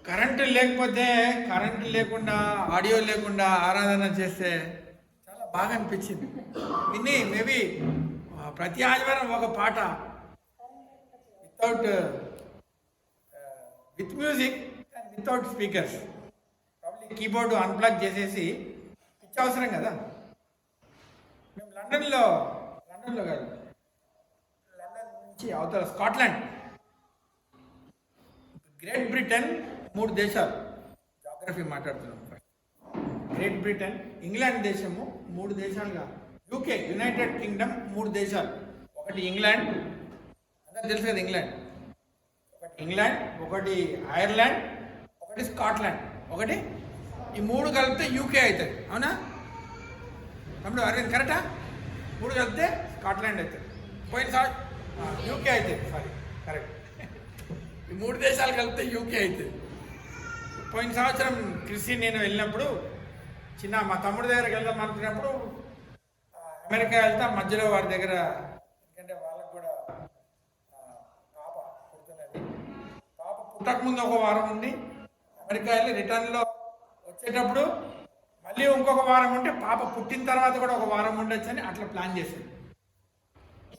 Current లేకపోతే, current లేకుండా, audio లేకుండా ఆరాధన చేస్తే చాలా బాగా అనిపించింది. విని మేబీ ప్రతి ఆదివారం ఒక పాట without with music and without speakers, probably keyboard unplug చేసేసి అవసరం కదా. మేము లండన్లో కాదు, లండన్ నుంచి అవతల స్కాట్లాండ్, గ్రేట్ బ్రిటన్, 3 దేశాలు జాగ్రఫీ మాట్లాడుతున్నాం. ఫస్ట్ గ్రేట్ బ్రిటన్, ఇంగ్లాండ్ దేశము 3 దేశాలుగా, యూకే యునైటెడ్ కింగ్డమ్ 3 దేశాలు. ఒకటి ఇంగ్లాండ్, అందరూ తెలుసు కదా ఇంగ్లాండ్, ఒకటి ఐర్లాండ్, ఒకటి స్కాట్లాండ్, ఒకటి ఈ 3 కలిపితే యూకే అవుతుంది. అవునా తమ్ముడు? అరవింద్ కరెక్టా? 3 కలిపితే స్కాట్లాండ్ అవుతుంది. పోయినసారి యూకే అవుతుంది. Sorry, correct. ఈ 3 దేశాలు కలిపితే యూకే అవుతుంది. పోయిన సంవత్సరం క్రిస్టి నేను వెళ్ళినప్పుడు మా తమ్ముడి దగ్గరికి వెళ్దాం అనుకున్నప్పుడు అమెరికా వెళ్తా మధ్యలో వారి దగ్గర, ఎందుకంటే వాళ్ళకు కూడా పాప పుడుతున్నది. పాప పుట్టకముందు ఒక వారం ఉంది, అమెరికా వెళ్ళి రిటర్న్లో వచ్చేటప్పుడు మళ్ళీ ఇంకొక వారం ఉంటే పాప పుట్టిన తర్వాత కూడా ఒక వారం ఉండొచ్చు అని అట్లా ప్లాన్ చేశాను.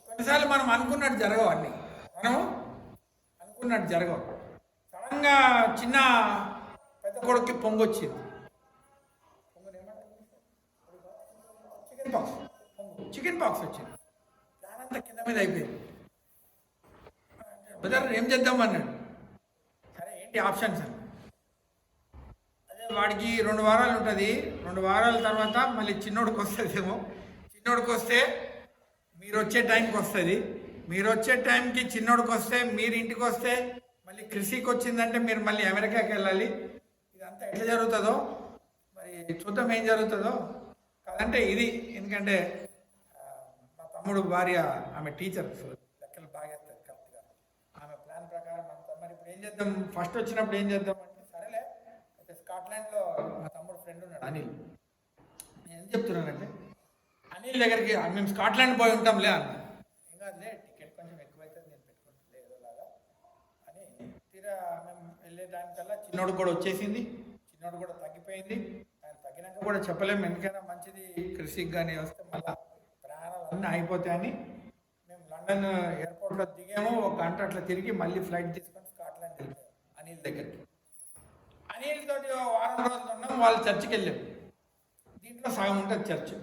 కొన్నిసార్లు మనం అనుకున్నట్టు జరగవు, అన్నీ మనం అనుకున్నట్టు జరగవు. సడన్గా చిన్న పెద్ద కొడుక్కి పొంగొచ్చింది. చికెన్ పాక్స్ వచ్చింది. దానంతా కింద మీద అయిపోయింది. బ్రదర్ ఏం చేద్దాం అన్నాడు. సరే ఏంటి ఆప్షన్స్ అని, అదే వాడికి 2 వారాలు ఉంటుంది. 2 వారాల తర్వాత మళ్ళీ చిన్నోడికి వస్తుందేమో. చిన్నోడికి వస్తే మీరు వచ్చే టైంకి వస్తుంది. మీరు వచ్చే టైంకి చిన్నోడికి వస్తే, మీరు ఇంటికి వస్తే మళ్ళీ కృషికి వచ్చిందంటే మీరు మళ్ళీ అమెరికాకి వెళ్ళాలి. ఇదంతా ఎట్లా జరుగుతుందో మరి చూద్దాం ఏం జరుగుతుందో. కాదంటే ఇది, ఎందుకంటే మా తమ్ముడు భార్య ఆమె టీచర్, లెక్కలు బాగా వేస్తారు కరెక్ట్గా. ఆమె ప్లాన్ ప్రకారం అంతా. మరి ఇప్పుడు ఏం చేద్దాం, ఫస్ట్ వచ్చినప్పుడు ఏం చేద్దాం అంటే, సరేలే అయితే స్కాట్లాండ్లో మా తమ్ముడు ఫ్రెండ్ ఉన్నాడు అనిల్. నేను ఏం చెప్తున్నానంటే, అనిల్ దగ్గరికి మేము స్కాట్లాండ్ పోయి ఉంటాంలే అన్న. ఏం కాదులే, టికెట్ కొంచెం ఎక్కువైతుంది, నేను పెట్టుకుంటుంటే ఏదోలాగా అని. తీరా మేము వెళ్ళే దానికల్లా చిన్నోడు కూడా వచ్చేసింది, చిన్నోడు కూడా తగ్గిపోయింది. ఆయన తగ్గినాక కూడా చెప్పలేము, ఎందుకైనా మంచిది కృషికి కానీ వస్తే మళ్ళీ ప్రాణాలు అన్నీ అయిపోతాయని మేము లండన్ ఎయిర్పోర్ట్లో దిగాము. 1 గంట అట్లా తిరిగి మళ్ళీ ఫ్లైట్ తీసుకొని స్కాట్లాండ్ వెళ్ళాము అనిల్ దగ్గరికి. అనిల్ తోటి వారం రోజులు ఉన్నాం. వాళ్ళు చర్చికి వెళ్ళాము. దీంట్లో సగం ఉంటుంది చర్చ్,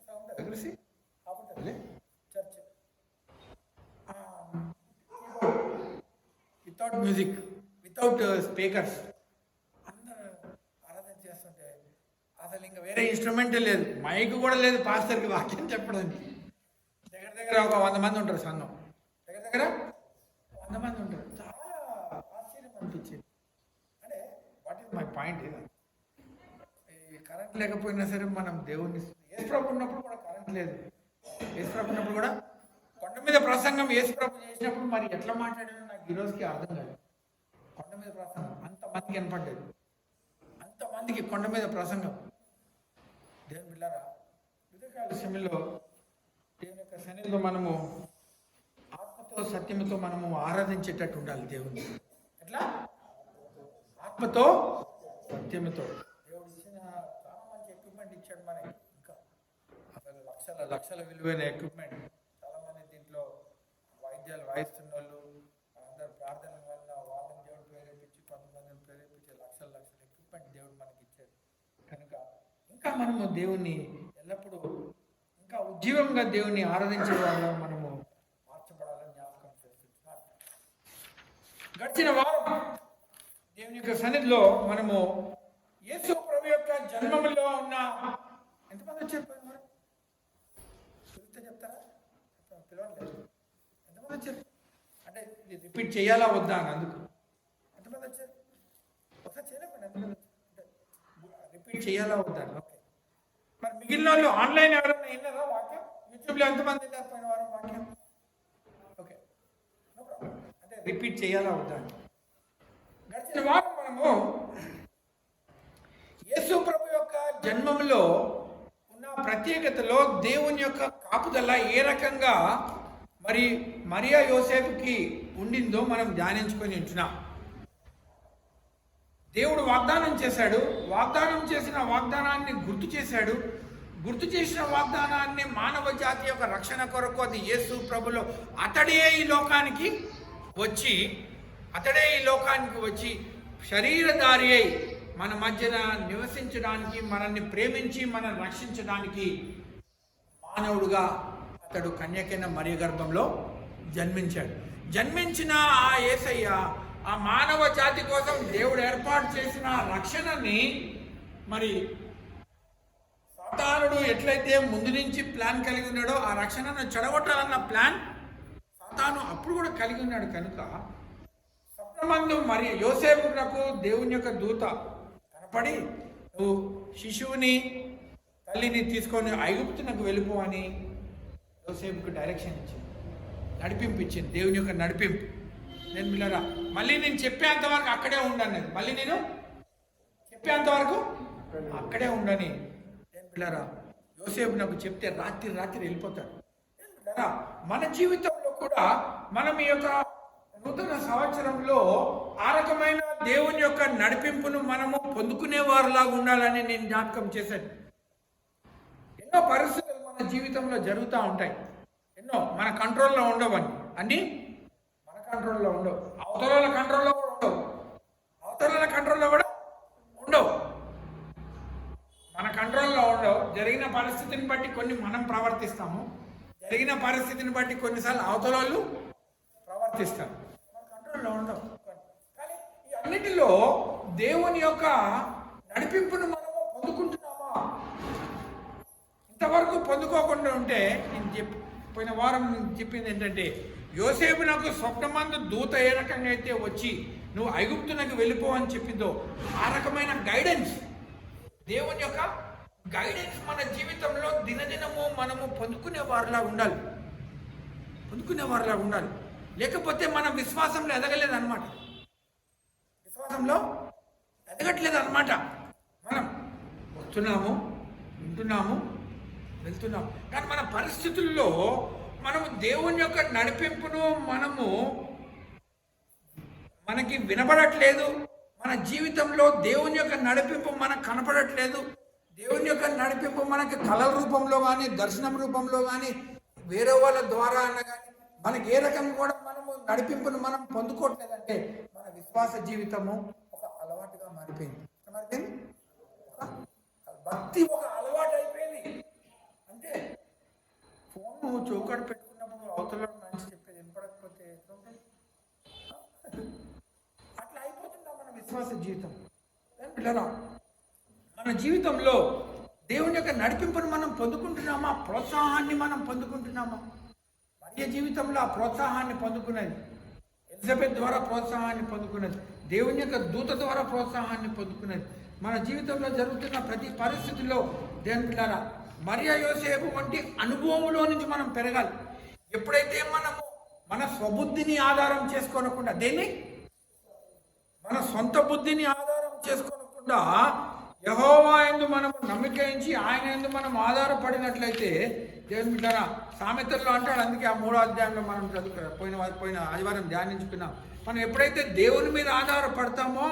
సగం ఉంటుంది కృషి ఉంటుంది church. Without music, without speakers, అందరూ ఆరాధన చేస్తుంటే అసలు ఇంకా వేరే ఇన్స్ట్రుమెంటే లేదు, మైక్ కూడా లేదు పాస్టర్కి వాక్యం చెప్పడానికి. దగ్గర ఒక 100 మంది ఉంటారు సంఘం, దగ్గర 100 మంది ఉంటారు. చాలా ఆశ్చర్యం అనిపించింది. అంటే వాట్ ఈస్ మై పాయింట్, ఈ కరెంట్ లేకపోయినా సరే మనం దేవుణ్ణి, యేసుప్రభు ఉన్నప్పుడు కూడా కరెంట్ లేదు. యేసుప్రభు ఉన్నప్పుడు కూడా కొండ మీద ప్రసంగం యేసుప్రభు చేసినప్పుడు మరి ఎట్లా మాట్లాడాడో నాకు ఈరోజుకి అర్థం కాదు. కొండ మీద ప్రసంగం అంతమందికి వినపడ్డది, అంతమందికి కొండ మీద ప్రసంగం. దేవుని బిడ్డలారా, ఉదయకాల సమయంలో దేవుని యొక్క సన్నిధిలో మనము ఆత్మతో సత్యముతో మనము ఆరాధించేటట్టు ఉండాలి దేవుని. ఎట్లా? ఆత్మతో సత్యముతో. దేవుడు ఇచ్చిన చాలా మంచి ఎక్విప్మెంట్ ఇచ్చాడు మనకి. ఇంకా అసలు లక్షల విలువైన ఎక్విప్మెంట్. చాలామంది దీంట్లో వాయిద్యాలు వాయిస్తున్న వాళ్ళు, అందరు ప్రార్థన వల్ల వాళ్ళని దేవుడు ప్రేరేపించి, కొంతమందిని ప్రేరేపించి లక్షల ఎక్విప్మెంట్ దేవుడు మనకి ఇచ్చాడు. కనుక ఇంకా మనము దేవుణ్ణి ఎల్లప్పుడూ ఇంకా ఉజ్జీవంగా దేవుణ్ణి ఆరాధించే వాళ్ళ మనము మార్చబడాలని జ్ఞాపకం చేస్తున్నాను. గడిచిన వారం దేవుని యొక్క సన్నిధిలో మనము యేసు ప్రభు యొక్క జన్మములో ఉన్న, ఎంతమంది వచ్చారు? చెప్తారా? పిలవలేదు. ఎంతమంది వచ్చారు? అంటే ఇది రిపీట్ చేయాలా వద్దా అని, అందుకు ఎంతమంది వచ్చారు? ఒకసారి చేయలేకపోయినా ఎంతమంది రిపీట్ చేయాలా వద్దా? ఓకే. మరి మిగిలిన వాళ్ళు ఆన్లైన్ ఎవరైనా విన్నారా వాక్యం? యూట్యూబ్లో ఎంతమంది విన్నారు పోయిన వారం వాక్యం? Okay, no problem. అంటే రిపీట్ చేయాలా వద్దా? గడిచిన వారం మనము యేసు ప్రభు యొక్క జన్మంలో ఉన్న ప్రత్యేకతలో దేవుని యొక్క కాపుదల ఏ రకంగా మరి మరియా యోసేపుకి ఉండిందో మనం ధ్యానించుకొని ఉంటున్నాం. దేవుడు వాగ్దానం చేశాడు, వాగ్దానం చేసిన వాగ్దానాన్ని గుర్తు చేశాడు. గుర్తు చేసిన వాగ్దానాన్ని మానవ జాతి యొక్క రక్షణ కొరకు అది యేసు ప్రభులో అతడే ఈ లోకానికి వచ్చి శరీరధారి అయి మన మధ్యన నివసించడానికి, మనల్ని ప్రేమించి మనల్ని రక్షించడానికి మానవుడుగా అతడు కన్యకైన మరియ గర్భంలో జన్మించాడు. జన్మించిన ఆ యేసయ్య ఆ మానవ జాతి కోసం దేవుడు ఏర్పాటు చేసిన రక్షణని మరి సాతానుడు ఎట్లయితే ముందు నుంచి ప్లాన్ కలిగి ఉన్నాడో ఆ రక్షణను చెడగొట్టాలన్న ప్లాన్ సాతాను అప్పుడు కూడా కలిగి ఉన్నాడు. కనుక స్వప్నమందు మరి యోసేపునకు దేవుని యొక్క దూత కనపడి, నువ్వు శిశువుని తల్లిని తీసుకొని ఐగుప్తునకు వెళ్ళిపో అని యోసేపుకు డైరెక్షన్ ఇచ్చింది, నడిపింపించింది. దేవుని యొక్క నడిపింపు. నేను పిల్లరా మళ్ళీ నేను చెప్పేంతవరకు అక్కడే ఉండను, మళ్ళీ నేను చెప్పేంతవరకు అక్కడే ఉండని. నేను పిల్లరా యోసేపు నాకు చెప్తే రాత్రి వెళ్ళిపోతాడు. మన జీవితంలో కూడా మనం ఈ యొక్క నూతన సంవత్సరంలో ఆ రకమైన దేవుని యొక్క నడిపింపును మనము పొందుకునే వారిలాగా ఉండాలని నేను జ్ఞాపకం చేశాను. ఎన్నో పరిస్థితులు మన జీవితంలో జరుగుతూ ఉంటాయి, ఎన్నో మన కంట్రోల్లో ఉండవని, అన్నీ మన కంట్రోల్లో ఉండవు, అవతల కంట్రోల్లో కూడా ఉండవు, మన కంట్రోల్లో ఉండవు. జరిగిన పరిస్థితిని బట్టి కొన్ని మనం ప్రవర్తిస్తాము, జరిగిన పరిస్థితిని బట్టి కొన్నిసార్లు అవతల వాళ్ళు ప్రవర్తిస్తారు, మన కంట్రోల్లో ఉండవు. కానీ ఈ అన్నిటిలో దేవుని యొక్క నడిపింపును మనము పొందుకుంటున్నామా? ఇంతవరకు పొందుకోకుండా ఉంటే నేను పోయిన వారం చెప్పింది ఏంటంటే, యోసేపు నాకు స్వప్నమందు దూత ఏ రకంగా అయితే వచ్చి నువ్వు ఐగుప్తునకు వెళ్ళిపో అని చెప్పిందో ఆ రకమైన గైడెన్స్, దేవుని యొక్క గైడెన్స్ మన జీవితంలో దినదినము మనము పొందుకునే వారిలా ఉండాలి. లేకపోతే మనం విశ్వాసంలో ఎదగలేదన్నమాట, మనం వస్తున్నాము, వింటున్నాము, వెళ్తున్నాము, కానీ మన పరిస్థితుల్లో మనము దేవుని యొక్క నడిపింపును మనకి వినబడట్లేదు. మన జీవితంలో దేవుని యొక్క నడిపింపు మనకు కనపడట్లేదు. దేవుని యొక్క నడిపింపు మనకి కళల రూపంలో కానీ, దర్శనం రూపంలో కానీ, వేరే వాళ్ళ ద్వారా అన్న కానీ మనకి ఏ రకంగా కూడా మనము నడిపింపును మనం పొందుకోవట్లేదంటే మన విశ్వాస జీవితము ఒక అలవాటుగా మారిపోయింది. భక్తి ఒక అలవాటు అయిపోయింది. అంటే ఫోన్ చౌకట పెట్టుకున్నప్పుడు అవతల మంచి చెప్పేది వినపడకపోతే అట్లా అయిపోతుందా మన విశ్వాస జీవితం? పిల్లరా, మన జీవితంలో దేవుని యొక్క నడిపింపును మనం పొందుకుంటున్నామా? ప్రోత్సాహాన్ని మనం పొందుకుంటున్నామా? మరియ జీవితంలో ఆ ప్రోత్సాహాన్ని పొందుకున్నది, ఎలిజబెత్ ద్వారా ప్రోత్సాహాన్ని పొందుకున్నది, దేవుని యొక్క దూత ద్వారా ప్రోత్సాహాన్ని పొందుకున్నది. మన జీవితంలో జరుగుతున్న ప్రతి పరిస్థితుల్లో దేవుని పిల్లరా మరియ యోసేపు వంటి అనుభవంలో నుంచి మనం పెరగాలి. ఎప్పుడైతే మనము మన స్వబుద్ధిని ఆధారం చేసుకోనకుండా, దేన్ని మన సొంత బుద్ధిని ఆధారం చేసుకోనకుండా యెహోవా యందు మనం నమ్మిక ఉంచి ఆయన యందు మనం ఆధారపడినట్లయితే దేవుని బిడ్డలారా సామెతల్లో అంటాడు. అందుకే ఆ 3వ అధ్యాయంలో మనం పోయిన ఆదివారం ధ్యానించుకున్నాం. మనం ఎప్పుడైతే దేవుని మీద ఆధారపడతామో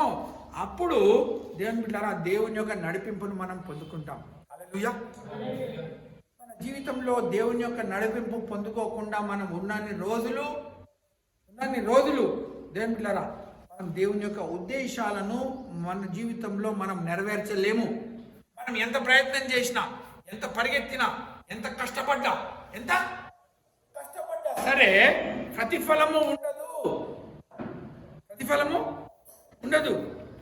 అప్పుడు దేవుని బిడ్డలారా దేవుని యొక్క నడిపింపును మనం పొందుకుంటాం. హల్లెలూయా. మన జీవితంలో దేవుని యొక్క నడిపింపు పొందుకోకుండా మనం ఉన్నన్ని రోజులు దేవుని బిడ్డలారా మనం దేవుని యొక్క ఉద్దేశాలను మన జీవితంలో మనం నెరవేర్చలేము. మనం ఎంత ప్రయత్నం చేసినా, ఎంత పరిగెత్తినా, ఎంత కష్టపడ్డా సరే ప్రతిఫలము ఉండదు.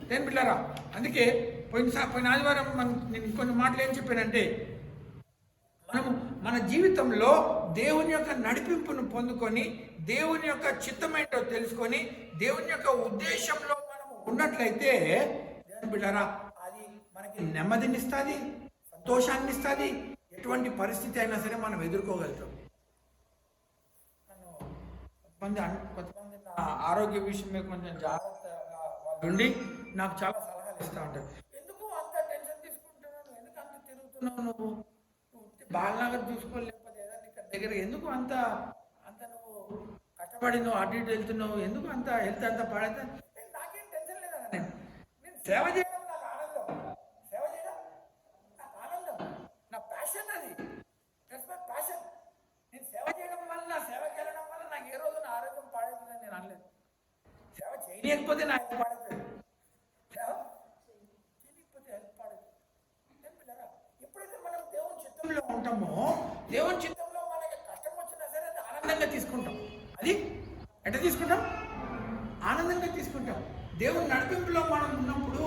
దేని పిల్లరా, అందుకే పోయిన ఆదివారం నేను కొన్ని మాటలు ఏం చెప్పానంటే, మనము మన జీవితంలో దేవుని యొక్క నడిపింపును పొందుకొని దేవుని యొక్క చిత్తమేంటో తెలుసుకొని దేవుని యొక్క ఉద్దేశంలో మనము ఉన్నట్లయితే దేవుని బిడ్డలారా అది మనకి నెమ్మదినిస్తుంది, సంతోషాన్ని ఇస్తుంది. ఎటువంటి పరిస్థితి అయినా సరే మనం ఎదుర్కోగలుగుతాం. కొంతమంది నా ఆరోగ్య విషయం మీద కొంచెం జాగ్రత్తగా వాళ్ళు ఉండి నాకు చాలా సలహాలు ఇస్తూ ఉంటారు. ఎందుకు అంత టెన్షన్ తీసుకుంటున్నావు, ఎందుకు అంత తిరుగుతున్నావు, నువ్వు బాగా చూసుకోలేకపోతే ఇక్కడ దగ్గర ఎందుకు అంత నువ్వు కష్టపడి నువ్వు అటు ఇటు వెళ్తున్నావు, ఎందుకు అంత హెల్త్ అంతా పాడైతే నాకేం టెన్షన్ లేదా, నేను సేవ చేయడం నాకు ఆనందం, సేవ చేయడం నాకు ఆనందం, నా ప్యాషన్ అది. That's my passion. నేను సేవ చేయడం వల్ల, సేవకి వెళ్ళడం వల్ల నాకు ఏ రోజు నా ఆరోగ్యం పాడవుతుందని నేను అనలేదు. సేవ చేయలేకపోతే నా హెల్త్ పాడవుతుంది, సేవ చేయలేకపోతే హెల్త్ పాడవుతుంది. ఎప్పుడైతే మనం దేవుని చిత్తంలో ఉంటామో, దేవుని చిత్తంలో మనకి కష్టం వచ్చినా సరే అది ఆనందంగా తీసుకుంటాం. అది ఎట్లా తీసుకుంటాం? ఆనందంగా తీసుకుంటాం. దేవుని నడిపింపులో మనం ఉన్నప్పుడు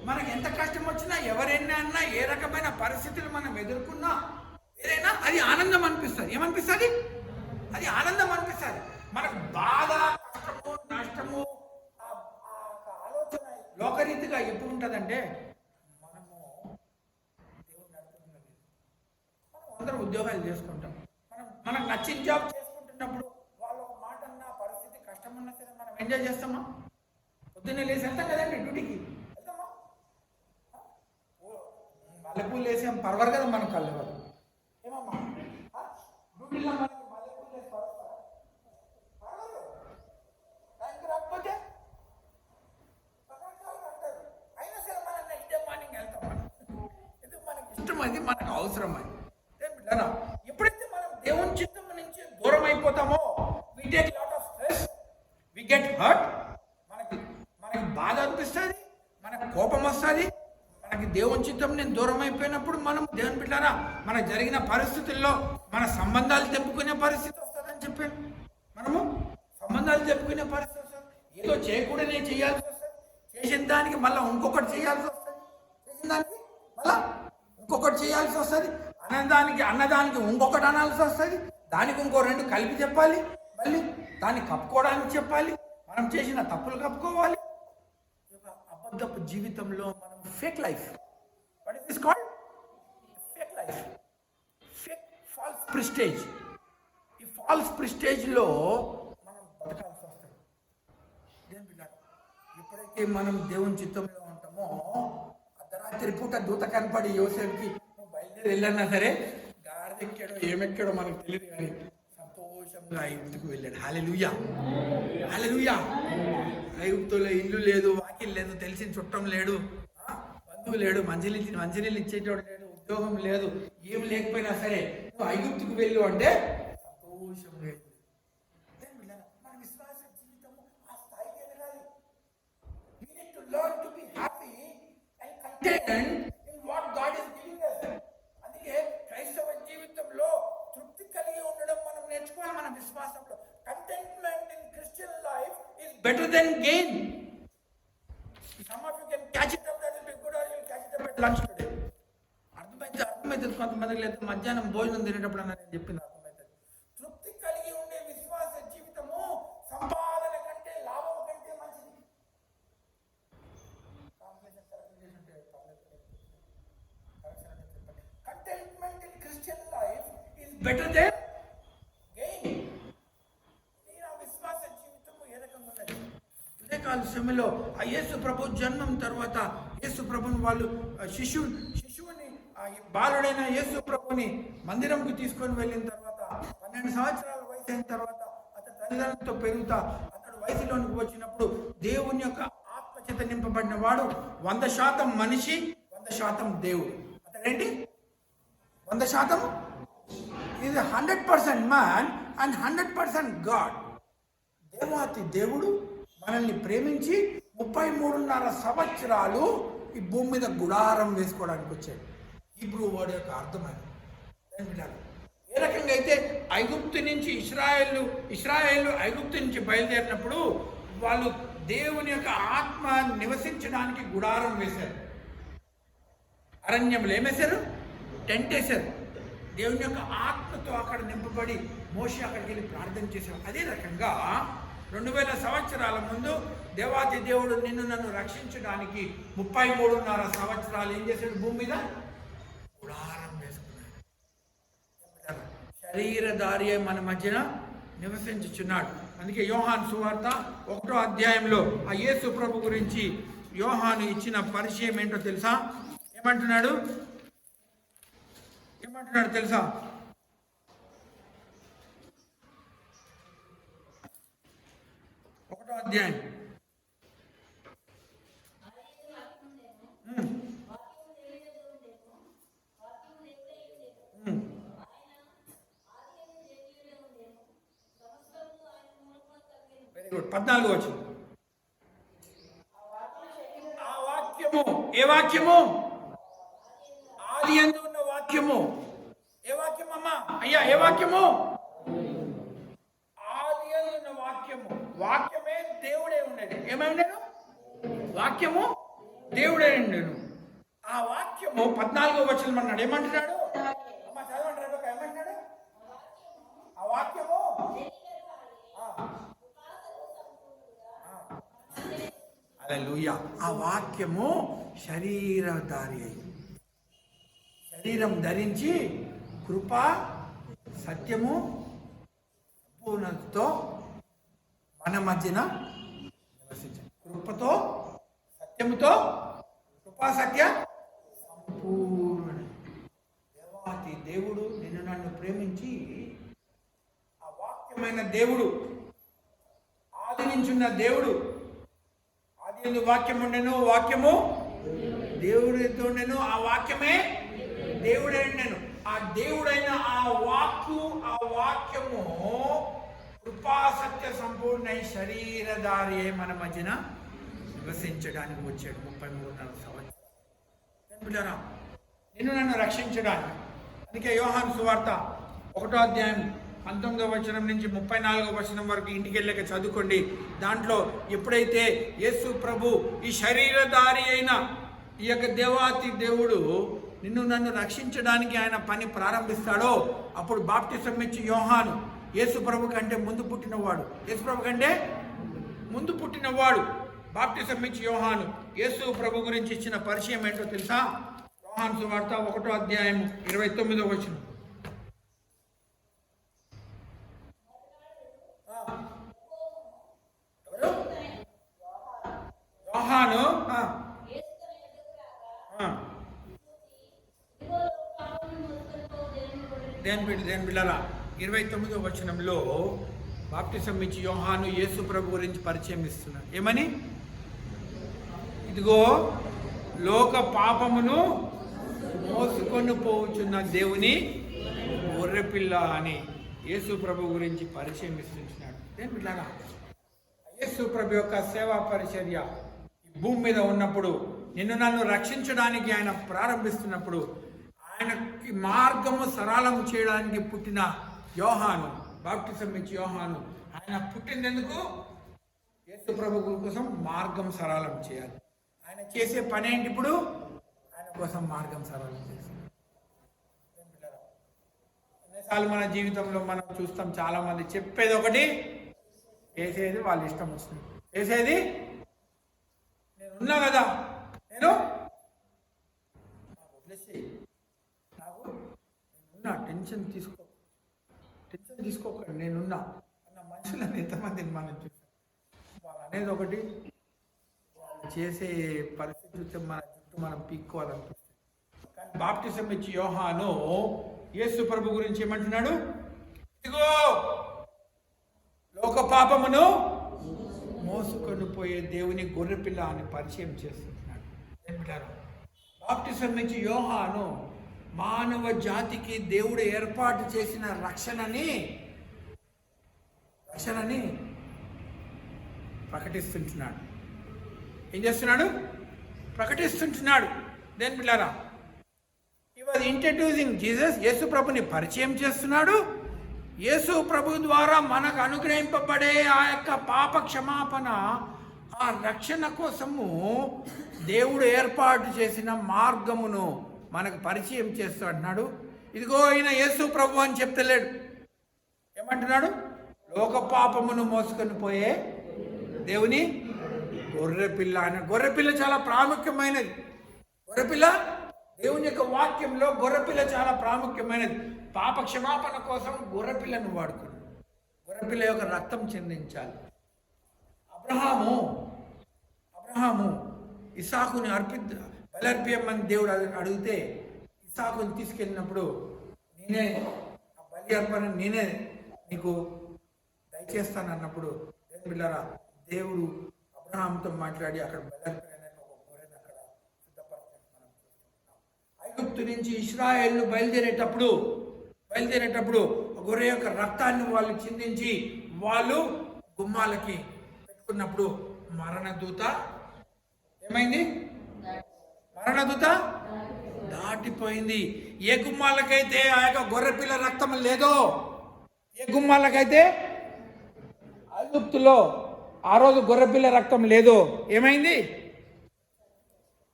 మనకు ఎంత కష్టం వచ్చినా, ఎవరైనా అన్నా, ఏ రకమైన పరిస్థితులు మనం ఎదుర్కొన్నా, ఏదైనా అది ఆనందం అనిపిస్తుంది. ఏమనిపిస్తుంది? అది ఆనందం అనిపిస్తుంది. మనకు బాధ, కష్టము, నష్టము, ఆలోచన లోకరీతిగా ఎప్పుడు ఉంటుందంటే, మనము దేవుని నడిపింపులో మనం అందరం ఉద్యోగాలు చేసుకుంటాం, మనకు నచ్చిన జాబ్ చేసుకుంటున్నప్పుడు వాళ్ళు ఒక మాట అన్నా, పరిస్థితి కష్టం ఉన్నా సరే మనం ఎంజాయ్ చేస్తామా? పొద్దున్నే లేసి వెళ్తాం కదండి డ్యూటీకి, వెళ్తామా? మల్లెపూలు వేసాం పర్వారు కదా మనకు కళ్ళు వాళ్ళు. ఏమమ్మా డ్యూటీలో మనకి మల్లెపూలు వేసి పర్వారు, టైంకి రాకపోతే అంటారు. అయినా సరే మనం నెక్స్ట్ డే మార్నింగ్ వెళ్తాం. ఎందుకు? మనకి ఇష్టం, అది మనకు అవసరం. అది ఎప్పుడైతే మనం దేవుని చిత్తం నుంచి దూరం అయిపోతామో, we take lot of stress, we get hurt, మనకి బాధ అనిపిస్తుంది, మనకు కోపం వస్తుంది. మనకి దేవుని చిత్తం నేను దూరం అయిపోయినప్పుడు మనం దేవుని బిడ్డారా, మనకు జరిగిన పరిస్థితుల్లో మన సంబంధాలు తెంపుకునే పరిస్థితి వస్తుందని చెప్పాను. మనము సంబంధాలు తెంపుకునే పరిస్థితి వస్తుంది. ఏదో చేయకూడనే చేయాల్సి వస్తుంది, చేసిన దానికి మళ్ళీ ఇంకొకటి చేయాల్సి వస్తుంది, చేసిన దానికి మళ్ళీ ఇంకొకటి చేయాల్సి వస్తుంది, అన్నదానికి ఇంకొకటి అనాల్సి వస్తుంది, దానికి ఇంకో రెండు కలిపి చెప్పాలి, మళ్ళీ దాన్ని కప్పుకోవడానికి చెప్పాలి, మనం చేసిన తప్పులు కప్పుకోవాలి. అబద్ధపు జీవితంలో మనం fake life, what is this called? Fake life, fake false prestige. ఈ ఫాల్స్ ప్రెస్టేజ్లో మనం బతకాల్సి వస్తుంది. దేని బిడ్డారు, ఎప్పుడైతే మనం దేవుని చిత్తంలో ఉంటామో, అర్ధరాత్రి పూట దూత కనపడి యోసేపుకి బయలుదేరి వెళ్ళన్నా సరే, గాడిదెక్కాడో ఏమెక్కాడో మనకు తెలియదు, కానీ సంతోషంగా ఐగుప్తుకు వెళ్ళాడు. హల్లెలూయా, హల్లెలూయా. ఐగుప్తులో ఇల్లు లేదు, వాకిల్ లేదు, తెలిసిన చుట్టం లేడు, బంధువు లేడు, మంచినీళ్ళు ఇచ్చేటోడు లేడు, ఉద్యోగం లేదు, ఏం లేకపోయినా సరే నువ్వు ఐగుప్తుకు వెళ్ళు అంటే సంతోషంగా వెళ్ళి. మన విశ్వాస జీవితము ఆ స్థాయికి ఎదగాలి. We need to learn to be happy and content in what God is giving us. అందుకే క్రైస్తవ జీవితంలో తృప్తి కలిగి ఉండడం మనం నేర్చుకోవాలి. మన విశ్వాసంలో contentment in Christian life is better than gain. Some of you can catch it up, that will be good, or you will catch it up at lunch today. అర్థమైతే కొంతమందికి లేదు, మధ్యాహ్నం భోజనం తినేటప్పుడు అన్న నేను చెప్పింది అర్థమైతే. తృప్తి కలిగి ఉండే విశ్వాస జీవితము సంపాదన కంటే, లాభం కంటే మంచిది. Contentment in Christian life is better than gain. విశ్వాస జీవితము ఏ రకంగా ఉన్నది? ఉదయకాల సమయంలో ఆ యేసు ప్రభు జన్మం తర్వాత యేసు ప్రభుని వాళ్ళు శిశువుని బాలుడైన యేసు ప్రభుని మందిరంకి తీసుకొని వెళ్ళిన తర్వాత 12 సంవత్సరాల వయసు అయిన తర్వాత అతని తల్లిదండ్రులతో పెరుగుతా అతడు వయసులోనికి వచ్చినప్పుడు దేవుని యొక్క ఆత్మచేత నింపబడిన వాడు 100% మనిషి, 100% దేవుడు. అతడేంటి? 100% ఈజ్ 100% మ్యాన్ అండ్ 100% గాడ్. దేవాతి దేవుడు మనల్ని ప్రేమించి 33.5 సంవత్సరాలు ఈ భూమి మీద గుడారం వేసుకోవడానికి వచ్చాడు. హీబ్రూ వర్డ్ యొక్క అర్థమైంది. ఏ రకంగా అయితే ఐగుప్తు నుంచి ఇశ్రాయేలు ఐగుప్తు నుంచి బయలుదేరినప్పుడు వాళ్ళు దేవుని యొక్క ఆత్మ నివసించడానికి గుడారం వేశారు. అరణ్యంలో ఏమేశారు? టెంట్ వేశారు. దేవుని యొక్క ఆత్మతో అక్కడ నింపబడి మోషే అక్కడికి వెళ్ళి ప్రార్థన చేశారు. అదే రకంగా 2000 సంవత్సరాల ముందు దేవాది దేవుడు నిన్ను నన్ను రక్షించడానికి 33.5 సంవత్సరాలు ఏం చేశాడు? భూమి మీద గుడారం వేసుకున్నాడు. శరీరధారి మన మధ్యన నివసించుచున్నాడు. అందుకే యోహాను సువార్త 1వ అధ్యాయంలో ఆ యేసు ప్రభు గురించి యోహాను ఇచ్చిన పరిచయం ఏంటో తెలుసా? ఏమంటున్నాడు తెలుసా? అధ్యాయం 14వ వచనం. ఆ వాక్యము, ఏ వాక్యము? ఆది యందు ఉన్న వాక్యము. ఏ వాక్యం అమ్మా? అయ్యా, ఏ వాక్యము? ఆది యందు ఉన్న వాక్యము. వాక్యమే దేవుడే ఉండేది. ఏమై ఉండేను? వాక్యము దేవుడే ఉండేను. ఆ వాక్యము 14వ వచనం అన్నాడు. ఏమంటున్నాడు? అమ్మ చదవండి రేపు. ఏమంటున్నాడు? ఆ వాక్యము హల్లెలూయా. ఆ వాక్యము శరీరధారి అయి, శరీరం ధరించి కృప సత్యము సంపూర్ణతతో మన మధ్యన నివసించాడు. కృపతో సత్యముతో, కృపా సత్య సంపూర్ణ దేవాతి దేవుడు నిన్ను నన్ను ప్రేమించి, ఆ వాక్యమైన దేవుడు, ఆది నుంచున్న దేవుడు, ఆది యందు వాక్యం ఉండెను, వాక్యము దేవుడితో ఉండెను, ఆ వాక్యమే దేవుడే ఉండెను. ఆ దేవుడైన ఆ వాక్కు, ఆ వాక్యము కృపా సత్య సంపూర్ణ శరీరధారి మన మధ్యన నివసించడానికి వచ్చాడు 33.5 సంవత్సరాలు. నిన్ను నన్ను రక్షించడానికి. అందుకే యోహాను సువార్త 1వ అధ్యాయం 19వ వచనం నుంచి 34వ వచనం వరకు ఇంటికి వెళ్ళాక చదువుకోండి. దాంట్లో ఎప్పుడైతే యేసు ప్రభు ఈ శరీరధారి అయిన ఈ యొక్క దేవాతి దేవుడు నిన్ను నన్ను రక్షించడానికి ఆయన పని ప్రారంభిస్తాడో, అప్పుడు బాప్టిజం ఇచ్చి యోహాను యేసు ప్రభు కంటే ముందు పుట్టినవాడు. యేసు ప్రభు కంటే ముందు పుట్టినవాడు. బాప్టిజం ఇచ్చి యోహాను యేసు ప్రభు గురించి ఇచ్చిన పరిచయం ఏంటో తెలుసా? యోహాను సువార్త 1వ అధ్యాయం 29వ వచనం. యోహాను దేని బిళ్ళరా 29వ వచనంలో బాప్టిజం ఇచ్చి యోహాను యేసు ప్రభు గురించి పరిచయం ఇస్తున్నాడు. ఏమని? ఇదిగో లోక పాపమును మోసుకొని పోవుచున్న దేవుని గొర్రెపిల్ల అని యేసు ప్రభు గురించి పరిచయం ఇస్తున్నాడు. దేని బిళ్ళరా, యేసు ప్రభు యొక్క సేవా పరిచర్య ఈ భూమి మీద ఉన్నప్పుడు, నిన్ను నన్ను రక్షించడానికి ఆయన ప్రారంభిస్తున్నప్పుడు, ఆయనకి మార్గము సరళము చేయడానికి పుట్టిన యోహాను, బాప్టిజం ఇచ్చి యోహాను, ఆయన పుట్టినందుకు యేసు ప్రభు కోసం మార్గం సరళం చేయాలి. ఆయన చేసే పని ఏంటి? ఇప్పుడు ఆయన కోసం మార్గం సరళం చేశారు. ఎన్నిసార్లు మన జీవితంలో మనం చూస్తాం, చాలా మంది చెప్పేది ఒకటి, చేసేది వాళ్ళ ఇష్టం వస్తుంది. చేసేది నేను ఉన్నా కదా, నేను వదిలేసి నేనున్నా, టెన్షన్ తీసుకోకండి, నేనున్నా అన్న మనుషులను ఎంతమందిని మనం చూస్తాం. వాళ్ళు అనేది ఒకటి, వాళ్ళు చేసే పరిస్థితి చూస్తే మన చుట్టూ మనం పీక్కోవాలనిపిస్తుంది. కానీ బాప్టిజం ఇచ్చి యోహాను యేసు ప్రభు గురించి ఏమంటున్నాడు? ఇదిగో లోక పాపమును మోసుకొని పోయే దేవుని గొర్రెపిల్ల అని పరిచయం చేస్తున్నాడు. ఏమంటారు? బాప్టిజం ఇచ్చి యోహాను మానవ జాతికి దేవుడు ఏర్పాటు చేసిన రక్షణని ప్రకటిస్తుంటున్నాడు. ఏం చేస్తున్నాడు? ప్రకటిస్తుంటున్నాడు. దేని బిళ్ళారా, హి వాజ్ ఇంట్రడ్యూసింగ్ జీసస్. యేసు ప్రభుని పరిచయం చేస్తున్నాడు. యేసు ప్రభు ద్వారా మనకు అనుగ్రహింపబడే ఆ యొక్క పాప క్షమాపణ, ఆ రక్షణ కోసము దేవుడు ఏర్పాటు చేసిన మార్గమును మనకు పరిచయం చేస్తూ అంటున్నాడు. ఇదిగో ఈయన యేసు ప్రభు అని చెప్తలేడు. ఏమంటున్నాడు? లోక పాపమును మోసుకొని పోయే దేవుని గొర్రెపిల్ల అని. గొర్రెపిల్ల చాలా ప్రాముఖ్యమైనది. గొర్రెపిల్ల దేవుని యొక్క వాక్యంలో గొర్రెపిల్ల చాలా ప్రాముఖ్యమైనది. పాప క్షమాపణ కోసం గొర్రెపిల్లను వాడుకున్నాడు. గొర్రెపిల్ల యొక్క రక్తం చెందించాలి. అబ్రహాము ఇస్సాకుని బలర్పియమని దేవుడు అడిగితే, ఇస్సాకుని తీసుకెళ్ళినప్పుడు నేనే ఆ బలి అర్పణ నేనే నీకు దయచేస్తాను అన్నప్పుడు, దేవుని బిడ్డలారా, దేవుడు అబ్రహాంతో మాట్లాడి అక్కడ బలర్పణ ఒక గొర్రెను అక్కడ సిద్ధపరచని మనం చూస్తున్నాం. ఐగుప్తు నుంచి ఇశ్రాయేలు బయలుదేరేటప్పుడు గొర్రె యొక్క రక్తాన్ని వాళ్ళు చిందించి వాళ్ళు గుమ్మాలకి తీసుకున్నప్పుడు మరణదూత ఏమైంది? మరణదూత దాటిపోయింది. ఏ గుమ్మాలకైతే ఆ యొక్క గొర్రెపిల్ల రక్తం లేదో, ఏ గుమ్మాలకైతే ఐగుప్తులో ఆ రోజు గొర్రెపిల్ల రక్తం లేదో ఏమైంది?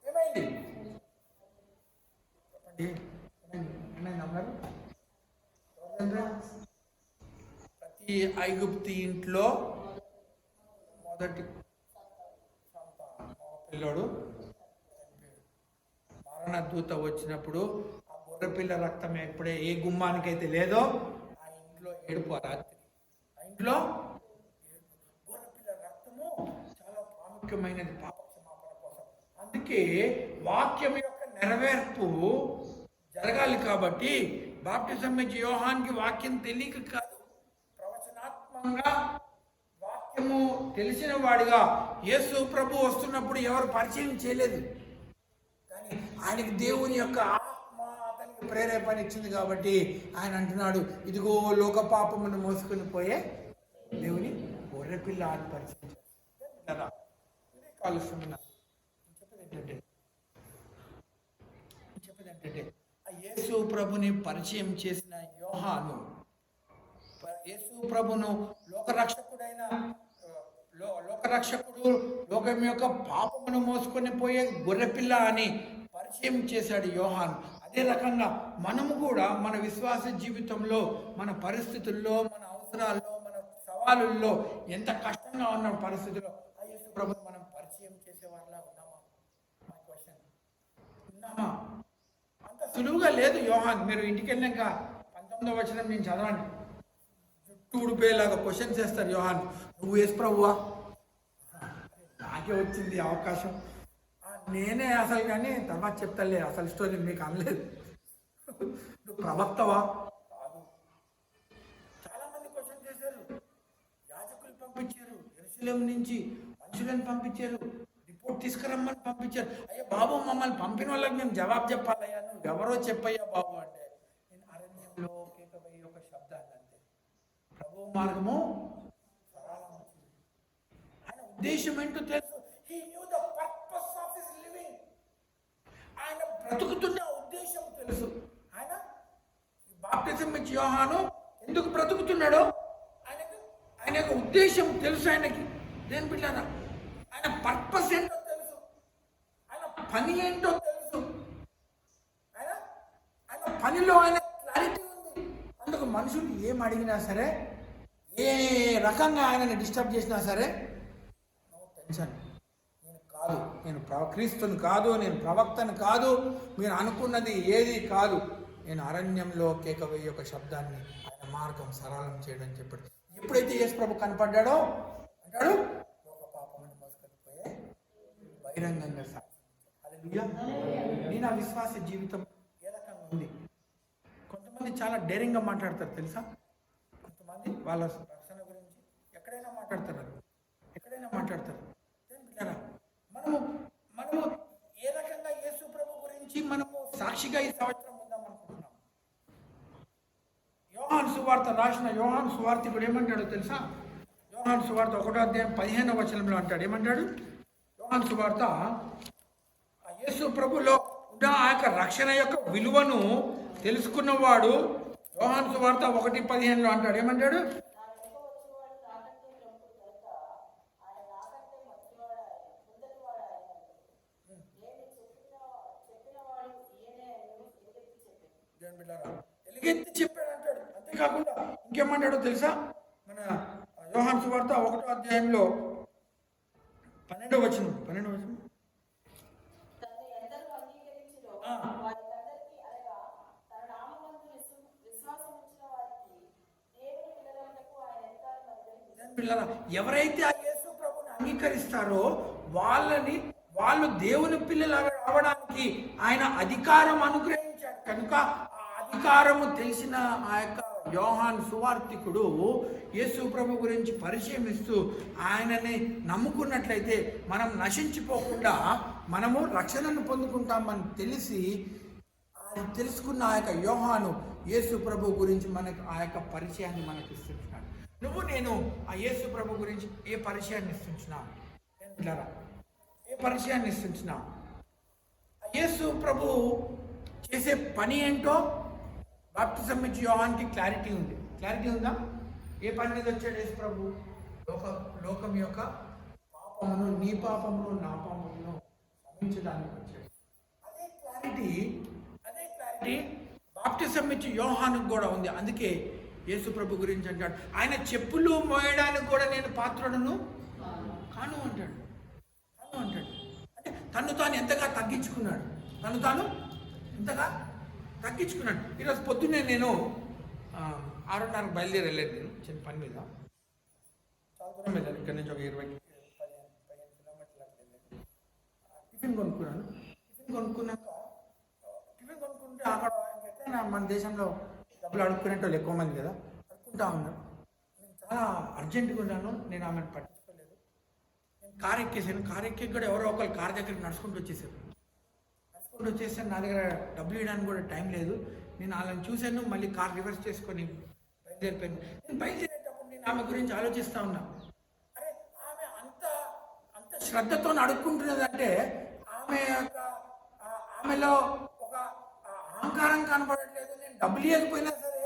ఏమైంది? ప్రతి ఐగుప్తి ఇంట్లో మొదటి పిల్లోడు మరణదూత వచ్చినప్పుడు ఆ గొర్రెపిల్ల రక్తం ఎప్పుడే ఏ గుమ్మానికైతే లేదో ఆ ఇంట్లో ఏడుపు. రాత్రి ఆ ఇంట్లో గొర్రెపిల్ల రక్తము చాలా ప్రాముఖ్యమైనది పాప క్షమాపణ కోసం. అందుకే వాక్యం యొక్క నెరవేర్పు జరగాలి. కాబట్టి బాప్టిజం ఇచ్చే యోహాన్కి వాక్యం తెలియక కాదు, ప్రవచనాత్మకంగా వాక్యము తెలిసిన వాడిగా యేసు ప్రభు వస్తున్నప్పుడు ఎవరు పరిచయం చేయలేదు. కానీ ఆయనకి దేవుని యొక్క ఆత్మ అతనికి ప్రేరేపణ ఇచ్చింది కాబట్టి ఆయన అంటున్నాడు, ఇదిగో లోక పాపమును మోసుకొని పోయే దేవుని గొర్రెపిల్ల అని పరిచయం చేస్తారా. ఇదే కాలుష్యం. చెప్పేది ఏంటంటే ఆ యేసు ప్రభుని పరిచయం చేసిన యోహాను, యేసు ప్రభును లోకరక్షకుడు, లోకం యొక్క పాపమును మోసుకొని పోయే గొర్రెపిల్ల అని పరిచయం చేశాడు యోహాను. అదే రకంగా మనము కూడా మన విశ్వాస జీవితంలో, మన పరిస్థితుల్లో, మన అవసరాల్లో, మన సవాలుల్లో, ఎంత కష్టంగా ఉన్న పరిస్థితుల్లో ఆ యేసు ప్రభుని మనం పరిచయం చేసేవారిలా ఉన్నామా? My question. ఉన్నామా? అంత సులువుగా లేదు యోహాన్. మీరు ఇంటికి వెళ్ళాక 19వ వచనం నేను చదవండి. చుట్టూ ఊడిపోయేలాగా క్వశ్చన్ చేస్తారు యోహాన్. నువ్వు యేసు ప్రభువా? నాకే వచ్చింది అవకాశం, నేనే అసలు. కానీ తర్వాత చెప్తాలే అసలు స్టోరీ, మీకు అనలేదు. నువ్వు ప్రవక్తవా? కాదు. చాలా మంది క్వశ్చన్ చేశారు. యాజకులు పంపించారు, యెరూషలేము నుంచి మనుషులను పంపించారు, రిపోర్ట్ తీసుకురమ్మని పంపించారు. అయ్యా బాబు, మమ్మల్ని పంపిన వాళ్ళకి మేము జవాబు చెప్పాలయ్యా, నువ్వు ఎవరో చెప్పయ్యా బాబు అంటే, నేను అరణ్యంలో కేకబోయే ఒక శబ్దాన్ని అంతే. ప్రభు మార్గము సరళం. ఆయన ఉద్దేశం ఏంటో తెలుసు. He knew the purpose of his living. ఆయన బ్రతుకుతున్న ఉద్దేశం తెలుసు. ఆయన బాప్టిజం ఇచ్చే యోహాను ఎందుకు బ్రతుకుతున్నాడో ఆయన యొక్క ఉద్దేశం తెలుసు ఆయనకి. దేని బిడ్డారా? ఆయన పర్పస్ ఏంటో తెలుసు, ఆయన పని ఏంటో తెలుసు, ఆయన పనిలో ఆయన క్లారిటీ ఉంది. అందుకు మనుషులు ఏం అడిగినా సరే, ఏ రకంగా ఆయనని డిస్టర్బ్ చేసినా సరే, నో టెన్షన్. కాదు, నేను క్రీస్తుని కాదు, నేను ప్రవక్తను కాదు, మీరు అనుకున్నది ఏది కాదు, నేను అరణ్యంలో కేకవేయ ఒక శబ్దాన్ని ఆయన మార్గం సరళం చేయడం చెప్పాడు. ఎప్పుడైతే యేసు ప్రభు కనపడ్డాడో అంటాడు, లోక పాపమును మోసుకొని పోయే బహిరంగంగా సాక్షించాడు. హల్లెలూయా. నేను ఆ విశ్వాస జీవితం ఏ రకంగా ఉంది? కొంతమంది చాలా డేరింగ్గా మాట్లాడతారు తెలుసా. కొంతమంది వాళ్ళ రక్షణ గురించి ఎక్కడైనా మాట్లాడతారు. మనము ఏ రకంగా యేసు ప్రభు గురించి మనము సాక్షిగా ఈ సంవత్సరం ఉందాం అనుకుంటున్నాం. యోహాను సువార్త రాసిన యోహాను సువార్తికుడు ఏమంటాడో తెలుసా? యోహాను సువార్త 1వ అధ్యాయం 15వ వచనంలో అంటాడు. ఏమంటాడు? యోహాను సువార్త ఆ యేసు ప్రభులో ఉన్న ఆ యొక్క రక్షణ యొక్క విలువను తెలుసుకున్నవాడు యోహాను సువార్త 1:15లో అంటాడు. ఏమంటాడు? ఎలుగెత్తి చెప్పాడు అంటాడు. అంతేకాకుండా ఇంకేమంటాడో తెలుసా? మన యోహాను సువార్త 1వ అధ్యాయంలో 12వ వచనం ఎవరైతే ఆ యేసు ప్రభుని అంగీకరిస్తారో వాళ్ళు దేవుని పిల్లలు అవడానికి ఆయన అధికారం అనుగ్రహించాడు. కనుక ఆ అధికారము తెలిసిన ఆ యొక్క యోహాను సువార్తికుడు యేసు ప్రభు గురించి పరిచయం ఇస్తూ ఆయనని నమ్ముకున్నట్లయితే మనం నశించిపోకుండా మనము రక్షణను పొందుకుంటామని తెలిసి అది తెలుసుకున్న ఆ యొక్క యోహాను యేసు ప్రభు గురించి మనకు ఆ యొక్క పరిచయాన్ని మనకు ఇస్తున్నాడు. నువ్వు నేను ఆ యేసు ప్రభు గురించి ఏ పరిచయాన్ని ఇస్తున్నావు? ఏ పరిచయాన్ని ఇస్తున్నావు? యేసు ప్రభు చేసే పని ఏంటో బాప్టిజం ఇచ్చి యోహాన్కి క్లారిటీ ఉంది. క్లారిటీ ఉందా? ఏ పని మీద వచ్చాడు యేసు ప్రభు? లోకం యొక్క పాపమును, నీ పాపమును నా పాపమును క్షమించడానికి వచ్చాడు. అదే క్లారిటీ బాప్టిజం ఇచ్చి యోహానుకు కూడా ఉంది. అందుకే యేసు ప్రభు గురించి అంటాడు, ఆయన చెప్పులు మోయడానికి కూడా నేను పాత్రుడను కాను అంటాడు. అంటే తను తాను ఎంతగా తగ్గించుకున్నాడు. ఈరోజు పొద్దున్నే నేను 6:30 బయలుదేరి వెళ్ళాను. నేను చిన్న పని మీద చాలా దూరం వెళ్ళాను. ఇక్కడ నుంచి ఒక 20-15 కిలోమీటర్లకు వెళ్ళాను. టిఫిన్ కొనుక్కుంటే అక్కడ ఎక్కడైనా మన దేశంలో డబ్బులు అడుక్కునేటోళ్ళు ఎక్కువ మంది కదా, అడుక్కుంటా ఉన్నాను. నేను చాలా అర్జెంటుగా ఉన్నాను. నేను ఆమెను పట్టించుకోలేదు. నేను కారు ఎక్కేసాను. కారు ఎక్కి కూడా ఎవరో ఒకరు కారు దగ్గరికి నడుచుకుంటూ వచ్చేసాను. నా దగ్గర డబ్బులు ఇవ్వడానికి కూడా టైం లేదు. నేను వాళ్ళని చూశాను. మళ్ళీ కార్ రివర్స్ చేసుకొని బయలుదేరిపోయాను. నేను బయలుదేరేటప్పుడు నేను ఆమె గురించి ఆలోచిస్తూ ఉన్నా. అరే, ఆమె అంత శ్రద్ధతో అడుక్కుంటున్నదంటే ఆమెలో ఒక అహంకారం కనపడట్లేదు. నేను డబ్బులు ఇవ్వకపోయినా సరే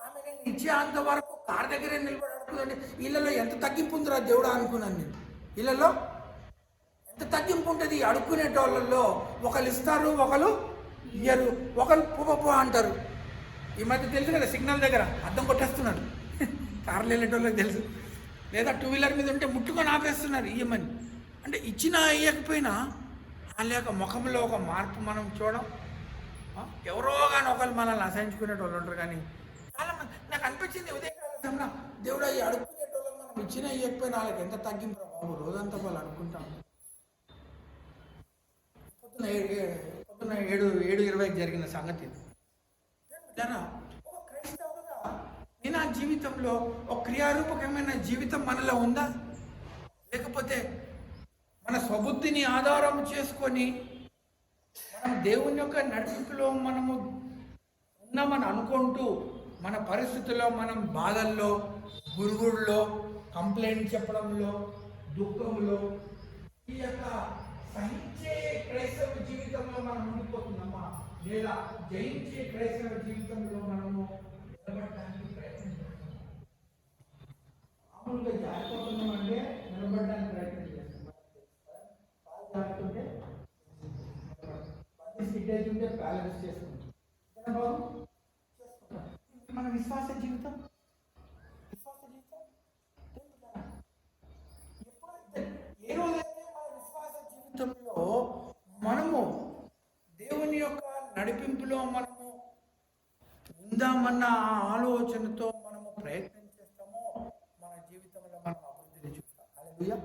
ఆమె నేను ఇచ్చే అంతవరకు కార్ దగ్గరే నిలబడి అడుగుతుందంటే వీళ్ళలో ఎంత తగ్గింపు ఉందిరా దేవుడా అనుకున్నాను నేను. వీళ్ళలో ఎంత తగ్గింపు ఉంటుంది? అడుక్కునేటోళ్ళల్లో ఒకళ్ళు ఇస్తారు, ఒకళ్ళు ఇయ్యరు, ఒకళ్ళు పువ్వు అంటారు. ఈ మధ్య తెలుసు కదా, సిగ్నల్ దగ్గర అద్దం కొట్టేస్తున్నారు. కార్లు వెళ్ళేటోళ్ళకి తెలుసు. లేదా 2 వీలర్ మీద ఉంటే ముట్టుకొని ఆపేస్తున్నారు ఇయ్యమని. అంటే ఇచ్చినా ఇయ్యకపోయినా వాళ్ళ యొక్క ముఖంలో ఒక మార్పు మనం చూడం. ఎవరో కానీ ఒకళ్ళు మనల్ని అసహించుకునేటోళ్ళు ఉంటారు. కానీ చాలామంది నాకు అనిపించింది ఉదయకాలంలో, దేవుడు ఈ అడుక్కునేటోళ్ళకి మనం ఇచ్చినా ఇయ్యకపోయినా వాళ్ళకి ఎంత తగ్గింపు బాబు. రోజంతా వాళ్ళు అడుక్కుంటాం. పొద్దున్న 7:20 జరిగిన సంగతి. ఒక క్రైస్తవుగా నేను ఆ జీవితంలో ఒక క్రియారూపకమైన జీవితం మనలో ఉందా? లేకపోతే మన స్వబుద్ధిని ఆధారం చేసుకొని మనం దేవుని యొక్క నడిపింపులో మనము ఉన్నామని అనుకుంటూ మన పరిస్థితుల్లో మనం బాధల్లో, గురుగుడులో, కంప్లైంట్ చెప్పడంలో, దుఃఖంలో ఈ యొక్క సహించే క్రైస్తవ జీవితంలో మనం ఉండిపోతున్నామా? లేదా జయించే క్రైస్తవ జీవితంలో మనము నిలబడడానికి ప్రయత్నం చేస్తున్నాం? మామూలుగా జారిపోతున్నామంటే నిలబడడానికి ప్రయత్నం చేస్తున్నాం. జారుతుంటే ఉంటే బ్యాలెన్స్ చేసుకుంటాం. బాబు మన విశ్వాస జీవితం ఏ రోజైతే మన విశ్వాస జీవితంలో మనము దేవుని యొక్క నడిపింపులో మనము ఉందామన్న ఆలోచనతో మనము ప్రయత్నం చేస్తామో మన జీవితంలో మనం అభివృద్ధిని చూస్తాం. హల్లెలూయా.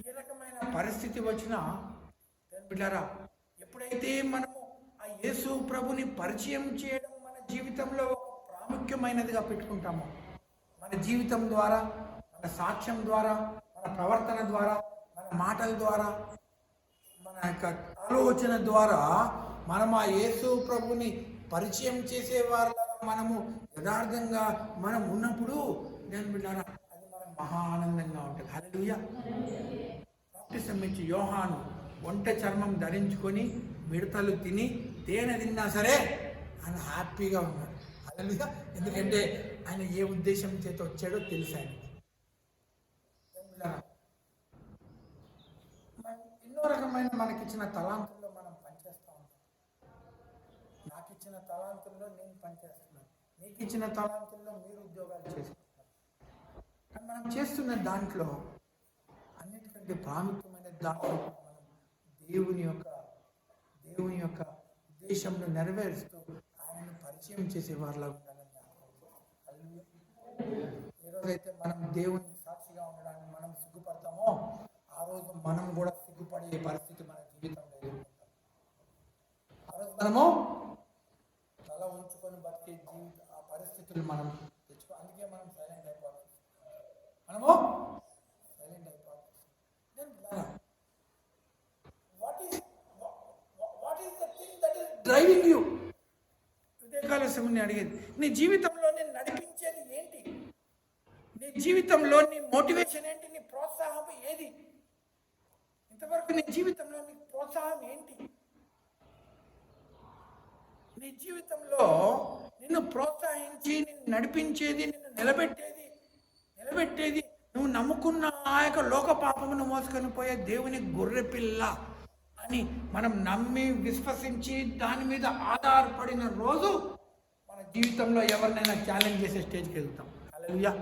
ఏ రకమైన పరిస్థితి వచ్చినా బిడ్డారా, ఎప్పుడైతే మనము ఆ యేసు ప్రభుని పరిచయం చేయడం మన జీవితంలో ఒక ప్రాముఖ్యమైనదిగా పెట్టుకుంటామో, మన జీవితం ద్వారా, మన సాక్ష్యం ద్వారా, మన ప్రవర్తన ద్వారా, మన మాటల ద్వారా, మన యొక్క ఆలోచన ద్వారా మనం ఆ యేసు ప్రభుని పరిచయం చేసేవారు మనము యథార్థంగా మనం ఉన్నప్పుడు నేను బిడ్డారా అది మనకు మహా ఆనందంగా ఉంటుంది. హల్లెలూయా. బాప్టిజం ఇచ్చి యోహాను ఒంటె చర్మం ధరించుకొని మిడతలు తిని తేనె తిన్నా సరే ఆయన హ్యాపీగా ఉన్నాడు. హల్లెలూయా. ఎందుకంటే ఆయన ఏ ఉద్దేశం చేత వచ్చాడో తెలుసు ఆయనకి. ఎన్నో రకమైన మనకిచ్చిన తలాంతుల్లో మనం పనిచేస్తూ ఉంటాం. నాకు ఇచ్చిన తలాంతుల్లో నేను పనిచేస్తున్నాను, నీకు ఇచ్చిన తలాంతుల్లో మీరు ఉద్యోగాలు చేసుకుంటున్నారు. కానీ మనం చేస్తున్న దాంట్లో అన్నిటికంటే ప్రాముఖ్యమైన దాంట్లో దేవుని యొక్క ఉద్దేశంలో నెరవేరుస్తూ ఆయనను పరిచయం చేసే వారిలా ఉండాలని. ఏ రోజైతే మనం దేవుని సాక్షిగా ఉండడానికి మనం సిగ్గుపడతామో ఆ రోజు మనం కూడా సిగ్గుపడే పరిస్థితి మన జీవితంలో ఎదుర్కొంటాం. ఆ రోజు మనము తల ఉంచుకొని బతికే ఆ పరిస్థితులు మనం తెచ్చుకో. అందుకే మనం సైలెంట్ అయిపోవాలి. Driving you. ఉదయకాల సమయాన్ని అడిగేది నీ జీవితంలో నేను నడిపించేది నీ జీవితంలో నీ మోటివేషన్ ఏంటి? నీ ప్రోత్సాహం ఏది? ఇంతవరకు నీ జీవితంలో నీ ప్రోత్సాహం ఏంటి? నీ జీవితంలో నిన్ను ప్రోత్సహించి నిన్ను నడిపించేది, నిన్ను నిలబెట్టేది నువ్వు నమ్ముకున్న ఆ యొక్క లోక పాపమును మోసుకొని పోయే దేవుని గొర్రె పిల్ల అని మనం నమ్మి విశ్వసించి దాని మీద ఆధారపడిన రోజు మన జీవితంలో ఎవరినైనా ఛాలెంజ్ చేసే స్టేజ్కి వెళ్తాం. హల్లెలూయా.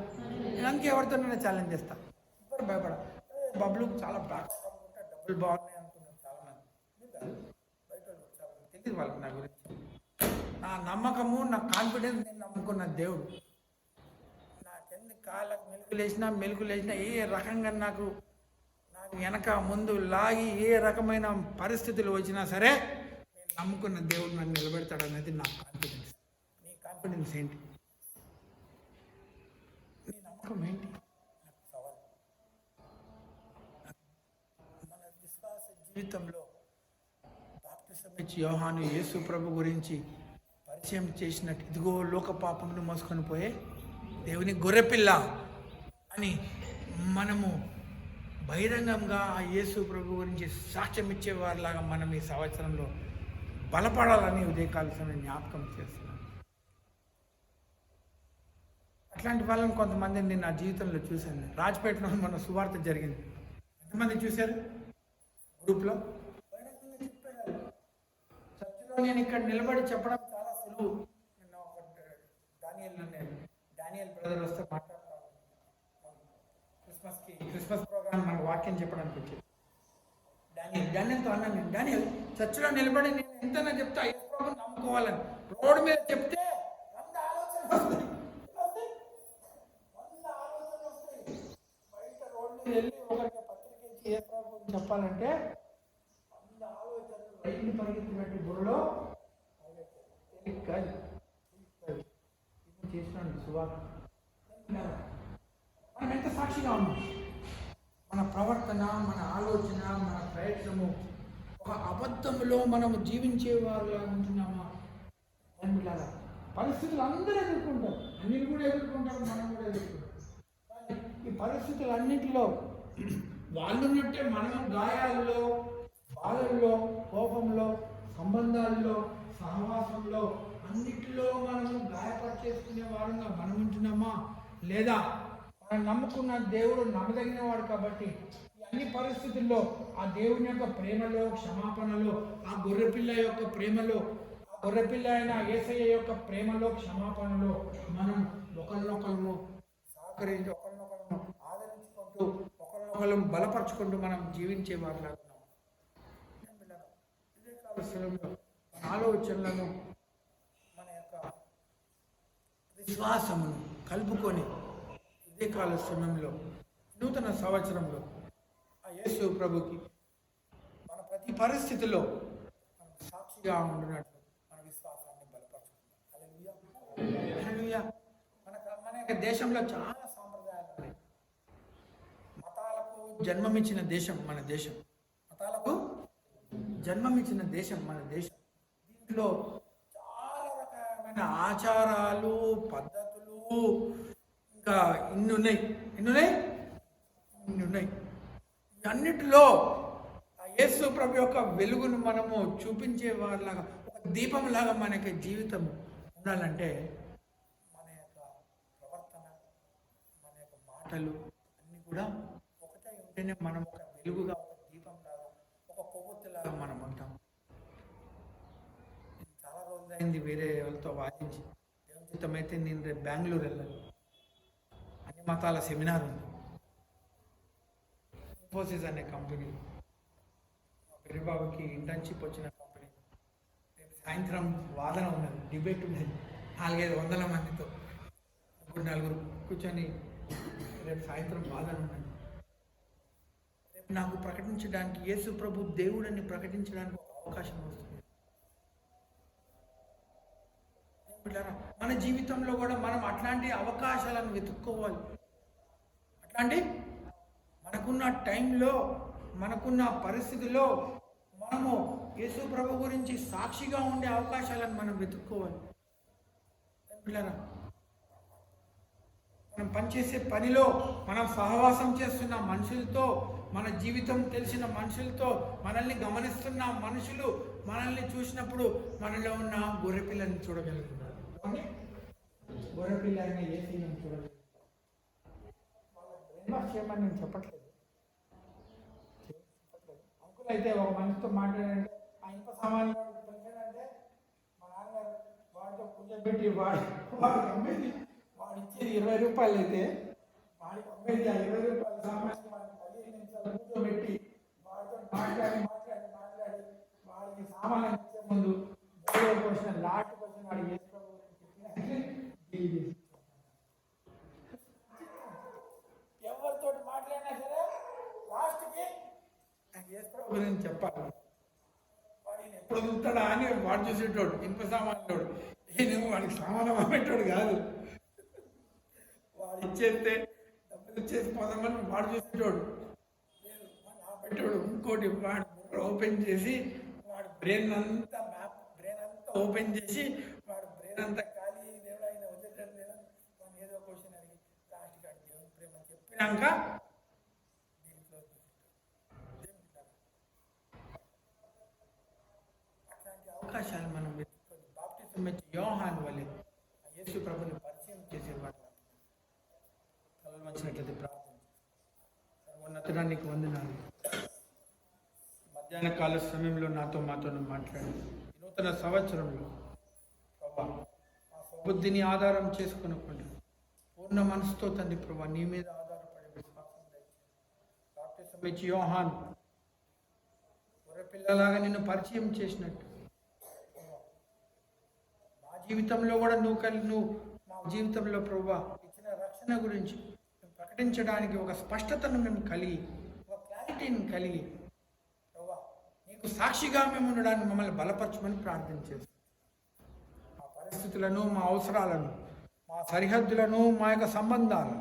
నేను అందుకే ఎవరితోనైనా ఛాలెంజ్ చేస్తాను. ఎవరు భయపడ. బబ్బులు చాలా డబ్బులు బాగున్నాయి అనుకున్నాను చాలామంది. బయట తెలియదు వాళ్ళకి నా గురించి. నా నమ్మకము, నా కాన్ఫిడెన్స్, నేను నమ్ముకున్న దేవుడు నాకెందుకు కాళ్ళకు మెలుగు లేచినా ఏ రకంగా నాకు వెనక ముందు లాగి ఏ రకమైన పరిస్థితులు వచ్చినా సరే నేను నమ్ముకున్న దేవుడు నన్ను నిలబెడతాడు అనేది నా కాన్ఫిడెన్స్. నీ కాన్ఫిడెన్స్ ఏంటి? నీ నమ్మకం ఏంటి? నాకు సవాల్. మన విశ్వాస జీవితంలో బాప్తిసం ఇచ్చి యోహాను యేసు ప్రభు గురించి పరిచయం చేసినట్టు, ఇదిగో లోక పాపమును మోసుకొని పోయే దేవుని గొర్రెపిల్ల అని మనము బహిరంగంగా ఆ యేసు ప్రభు గురించి సాక్ష్యం ఇచ్చేవారిలాగా మనం ఈ సంవత్సరంలో బలపడాలని ఉదయకాల సమయం జ్ఞాపకం చేస్తున్నాను. అట్లాంటి వాళ్ళని కొంతమందిని నేను నా జీవితంలో చూశాను. రాజపేటలో మన సువార్త జరిగింది. ఎంతమంది చూశారు? గ్రూప్లో చర్చిలో నేను ఇక్కడ నిలబడి చెప్పడం చాలా సులువు. నేను డానియల్ బ్రదర్ వస్తే మాట్లాడతాను. క్రిస్మస్ ప్రోగ్రామ్ మన వాక్యం చెప్పడానికి వచ్చేది. డానియల్తో అన్నాను నేను, డానియల్ చర్చిలో నిలబడి నేను ఎంతైనా చెప్తా ఏ ప్రోగ్రాం నమ్ముకోవాలని. రోడ్డు మీద చెప్తే 100 ఆలోచనలు వస్తాయి. బయట రోడ్డు మీద వెళ్ళి ఒకరికి పత్రిక ఇచ్చి ఏ ప్రోగ్రాం చెప్పాలంటే 100 ఆలోచనలు రైలు పరిగెత్తినట్టు బుర్రలో చేసినాడు సువార్త. మనం ఎంత సాక్షిగా ఉన్నాం? మన ప్రవర్తన, మన ఆలోచన, మన ప్రయత్నము ఒక అబద్ధములో మనము జీవించేవారులా ఉంటున్నామా? అనిలాగా పరిస్థితులు అందరూ ఎదుర్కొంటారు. అన్నిటి కూడా ఎదుర్కొంటారు, మనం కూడా ఎదుర్కొంటాం. కానీ ఈ పరిస్థితులన్నింటిలో వాళ్ళు ఉన్నట్టే మనము గాయాల్లో, బాధల్లో, కోపంలో, సంబంధాల్లో, సహవాసంలో అన్నిటిలో మనము గాయపరిచేసుకునే వారంగా మనం ఉంటున్నామా? లేదా మనం నమ్ముకున్న దేవుడు నమ్మదగిన వాడు కాబట్టి ఈ అన్ని పరిస్థితుల్లో ఆ దేవుని యొక్క ప్రేమలో, క్షమాపణలో, ఆ గొర్రెపిల్ల యొక్క ప్రేమలో, ఆ గొర్రెపిల్ల అయిన యేసయ్య యొక్క ప్రేమలో, క్షమాపణలో మనం ఒకరినొకరు సహకరించి, ఒకరినొకరు ఆదరించుకుంటూ, ఒకరినొకరు బలపరుచుకుంటూ మనం జీవించే వారిలాగా ఆలోచనలను, మన యొక్క విశ్వాసమును కలుపుకొని ఇదే కాల సమయంలో నూతన సంవత్సరంలో ఆ యేసు ప్రభుకి మన ప్రతి పరిస్థితిలో మనం సాక్షిగా ఉండినట్లు మన విశ్వాసాన్ని బలపరుచుకుంటాం. హల్లెలూయా. మన యొక్క దేశంలో చాలా సాంప్రదాయాలు ఉన్నాయి. మతాలకు జన్మమిచ్చిన దేశం మన దేశం. మతాలకు జన్మమిచ్చిన దేశం మన దేశం. దీంట్లో చాలా రకమైన ఆచారాలు, పద్ధతులు ఇంకా ఇన్ని ఉన్నాయి. అన్నిటిలో ఆ యేసు ప్రభు యొక్క వెలుగును మనము చూపించే వారిలాగా, ఒక దీపంలాగా మన యొక్క జీవితం ఉండాలంటే మన యొక్క ప్రవర్తన, మన యొక్క మాటలు అన్నీ కూడా ఒకటే ఉంటేనే మనం ఒక వెలుగుగా, ఒక దీపంలాగా, ఒక కొవ్వొత్తిలాగా మనం ఉంటాం. చాలా రోజులైంది వేరే వాళ్ళతో వాదించి. దేవుని చిత్తమైతే నేను రేపు బెంగళూరు వెళ్ళాలి. అన్ని మతాల సెమినార్ ఉంది. ఇన్ఫోసిస్ అనే కంపెనీ, మా పెరిబాబుకి ఇంటర్న్షిప్ వచ్చిన కంపెనీ. రేపు సాయంత్రం వాదన ఉన్నది, డిబేట్ ఉన్నది. 400-500 మందితో, 3-4 కూర్చొని రేపు సాయంత్రం వాదన ఉన్నది. రేపు నాకు ప్రకటించడానికి, యేసు ప్రభు దేవుడని ప్రకటించడానికి ఒక అవకాశం వస్తుంది. మన జీవితంలో కూడా మనం అట్లాంటి అవకాశాలను వెతుక్కోవాలి. అట్లాంటి మనకున్న టైంలో, మనకున్న పరిస్థితిలో మనము యేసు ప్రభు గురించి సాక్షిగా ఉండే అవకాశాలను మనం వెతుక్కోవాలి. పిల్లరా, మనం పనిచేసే పనిలో, మనం సహవాసం చేస్తున్న మనుషులతో, మన జీవితం తెలిసిన మనుషులతో, మనల్ని గమనిస్తున్న మనుషులు మనల్ని చూసినప్పుడు మనలో ఉన్న గొర్రెపిల్లని చూడగలుగుతున్నారు. గొర్రెపిల్ల అయిన యేసుని చూడగలుగుతారు. వాళ్ళ చేయమని నేను చెప్పట్లేదు. అంకుల్ అయితే ఒక మనిషితో మాట్లాడంటే ఆ ఇనుప సామాన్లు అంటే మా నాన్నగారు వాడితో కూర్చోబెట్టి వాడు అమ్మేది, వాడు ఇచ్చేది 20 రూపాయలు అయితే వాడికి అమ్మేది ఆ 20 రూపాయల సామాన్లు వాడికి 15 నిమిషాలు కూర్చోబెట్టి వాడితో మాట్లాడి వాడికి సామాన్లు ఇచ్చే ముందు పోసిన లాస్ట్ క్వశ్చన్ వాడు ఎవరితో మాట్లాడినా సరే లాస్ట్కి గురించి చెప్పాలి. వాడిని ఎప్పుడు వదులుతాడా అని వాడు చూసేటోడు, ఇనుప సామాన్లోడు. నేను వాడికి సామానం అమ్మేటోడు కాదు. వాడు ఇచ్చేస్తే డబ్బులు ఇచ్చేసి పోదామని వాడు చూసేటోడు లేదు, నా పెట్టాడు. ఇంకోటి వాడు ఓపెన్ చేసి వాడు బ్రెయిన్ అంతా ఓపెన్ చేసి వాడు బ్రెయిన్ అంతా ఖాళీ, దేవుడు ఆయన వదిలేటం లేదా వాడిని ఏదో క్వశ్చన్ అడిగి లాస్ట్ కాడి దేవుని ప్రేమ చెప్పినాక దీంట్లో అట్లాంటి అవకాశాలు మనం వెతుక్కొని బాప్టిజం ఇచ్చే యోహాను వలె యేసు ప్రభుని పరిచయం చేసేవాడు. కలలు వచ్చినట్లయితే ప్రార్థన. సర్వోన్నతుడా నీకు వందనాలు. మధ్యాహ్న కాల సమయంలో మాతో మాట్లాడి నూతన సంవత్సరంలో ప్రభా ఆ స్వబుద్ధిని ఆధారం చేసుకునకుండా పూర్ణ మనసుతో తండ్రి ప్రభా నీ మీద ఆధారపడే విశ్వాసం బాప్టిజం ఇచ్చి యోహాను గొర్రెపిల్లలాగా నిన్ను పరిచయం చేసినట్టు మా జీవితంలో కూడా నువ్వు మా జీవితంలో ప్రభా ఇచ్చిన రక్షణ గురించి ప్రకటించడానికి ఒక స్పష్టతను మేము కలిగి, ఒక క్లారిటీని కలిగి ప్రభా నీకు సాక్షిగా మేము ఉండడానికి మమ్మల్ని బలపరచమని ప్రార్థన చేస్తాం. మా పరిస్థితులను, మా అవసరాలను, మా సరిహద్దులను, మా యొక్క సంబంధాలను,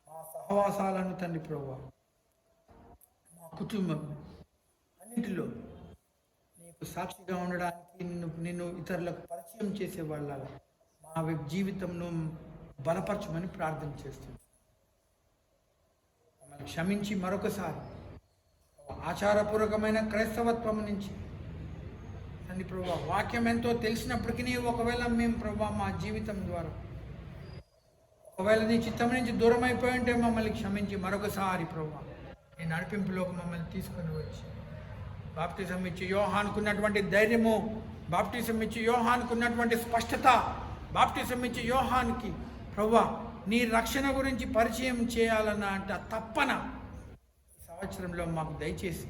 మా సహవాసాలను తండ్రి ప్రభువా, మా కుటుంబం అన్నిటిలో నీకు సాక్షిగా ఉండడానికి నిన్ను ఇతరులకు పరిచయం చేసే వాళ్ళ మా జీవితంను బలపరచమని ప్రార్థన చేస్తుంది. మమ్మల్ని క్షమించి మరొకసారి ఆచారపూర్వకమైన క్రైస్తవత్వం నుంచి తండ్రి ప్రభువా వాక్యం ఎంతో తెలిసినప్పటికీ ఒకవేళ మేము ప్రభువా మా జీవితం ద్వారా ఒకవేళ నీ చిత్తం నుంచి దూరం అయిపోయి ఉంటే మమ్మల్ని క్షమించి మరొకసారి ప్రభువా నీ నడిపింపులోకి మమ్మల్ని తీసుకొని వచ్చి బాప్టిజం ఇచ్చి యోహానుకున్నటువంటి ధైర్యము, బాప్టిజం ఇచ్చి యోహానుకున్నటువంటి స్పష్టత, బాప్టిజం ఇచ్చి యోహానికి ప్రభువా నీ రక్షణ గురించి పరిచయం చేయాలన్న అంటే తప్పన సంవత్సరంలో మాకు దయచేసి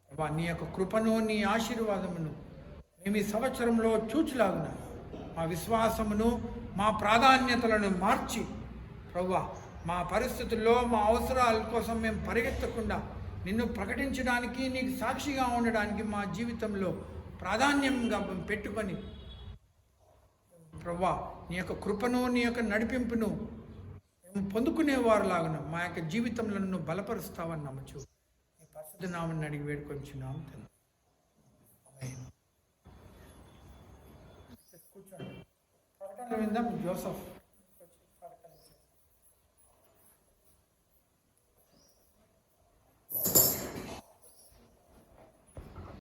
ప్రభా నీ యొక్క కృపను, నీ ఆశీర్వాదమును మేము ఈ సంవత్సరంలో చూచులాగున మా విశ్వాసమును, మా ప్రాధాన్యతలను మార్చి ప్రభా మా పరిస్థితుల్లో మా అవసరాల కోసం మేము పరిగెత్తకుండా నిన్ను ప్రకటించడానికి, నీకు సాక్షిగా ఉండడానికి మా జీవితంలో ప్రాధాన్యంగా పెట్టుకొని ప్రభా నీ యొక్క కృపను, నీ యొక్క నడిపింపును మేము పొందుకునేవారులాగా మా యొక్క జీవితంలో నువ్వు బలపరుస్తావని నమ్మచ్చు. నీ పరిశుద్ధ నామని అడిగి వేడుకొంచున్నాము. కూర్చోండి. ప్రకటనలు విందాం. జోసఫ్